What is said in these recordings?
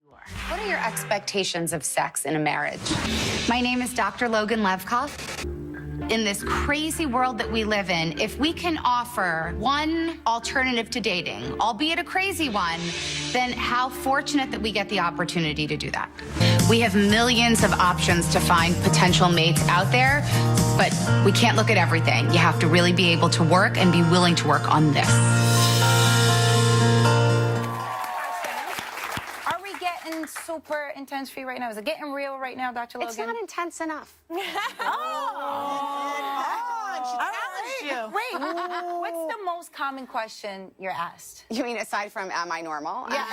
What are your expectations of sex in a marriage? My name is Dr. Logan Levkoff. In this crazy world that we live in, if we can offer one alternative to dating, albeit a crazy one, then how fortunate that we get the opportunity to do that. We have millions of options to find potential mates out there, but we can't look at everything. You have to really be able to work and be willing to work on this. Super intense for you right now? Is it getting real right now, Dr. Logan? It's not intense enough. She challenged you. Wait, what's the most common question you're asked? You mean aside from, am I normal? Yeah.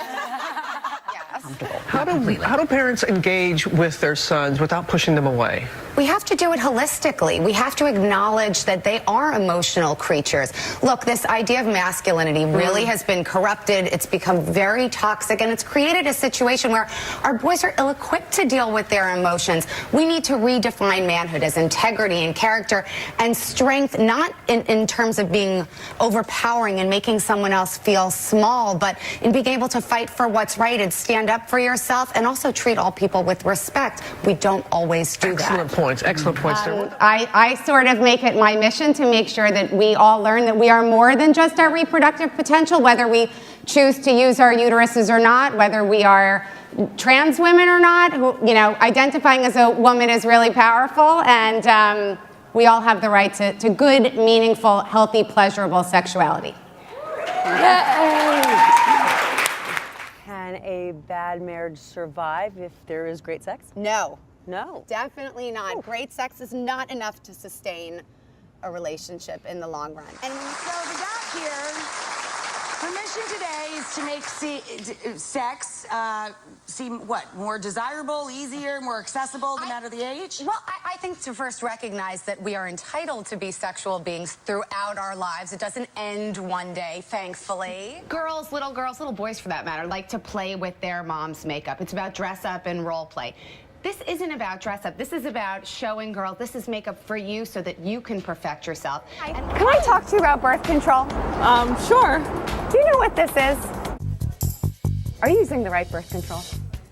Yes. How do parents engage with their sons without pushing them away? We have to do it holistically. We have to acknowledge that they are emotional creatures. Look, this idea of masculinity really has been corrupted. It's become very toxic, and it's created a situation where our boys are ill-equipped to deal with their emotions. We need to redefine manhood as integrity and character and strength, not in terms of being overpowering and making someone else feel small, but in being able to fight for what's right and stand up for yourself and also treat all people with respect. We don't always do that. Excellent points there. I sort of make it my mission to make sure that we all learn that we are more than just our reproductive potential, whether we choose to use our uteruses or not, whether we are trans women or not. You know, identifying as a woman is really powerful, and we all have the right to good, meaningful, healthy, pleasurable sexuality. Can a bad marriage survive if there is great sex? No. No. Definitely not. Great sex is not enough to sustain a relationship in the long run. And so the doc here, her mission today is to make sex seem, what, more desirable, easier, more accessible no matter the age? Well, I think to first recognize that we are entitled to be sexual beings throughout our lives. It doesn't end one day, thankfully. Little boys for that matter, like to play with their mom's makeup. It's about dress up and role play. This isn't about dress up. This is about showing girls this is makeup for you so that you can perfect yourself. Can I talk to you about birth control? Sure. Do you know what this is? Are you using the right birth control?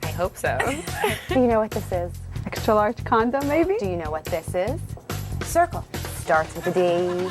I hope so. Do you know what this is? Extra large condom, maybe? Do you know what this is? Circle. Starts with a D.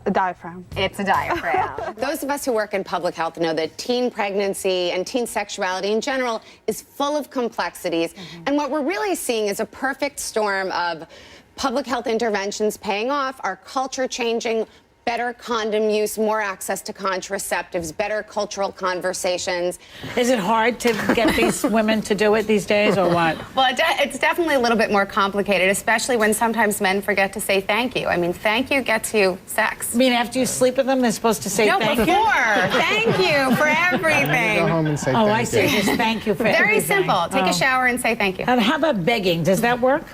A diaphragm. It's a diaphragm. Those of us who work in public health know that teen pregnancy and teen sexuality in general is full of complexities. And what we're really seeing is a perfect storm of public health interventions paying off, our culture changing, better condom use, more access to contraceptives, better cultural conversations. Is it hard to get these women to do it these days, or what? Well, it's definitely a little bit more complicated, especially when sometimes men forget to say thank you. I mean, thank you gets you sex. I mean, after you sleep with them, they're supposed to say thank you? No, before. Thank you for everything. Go home and say thank you. Oh, I see. Just thank you for everything. Very simple. Take a shower and say thank you. And how about begging? Does that work?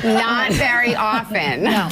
Not very often. No.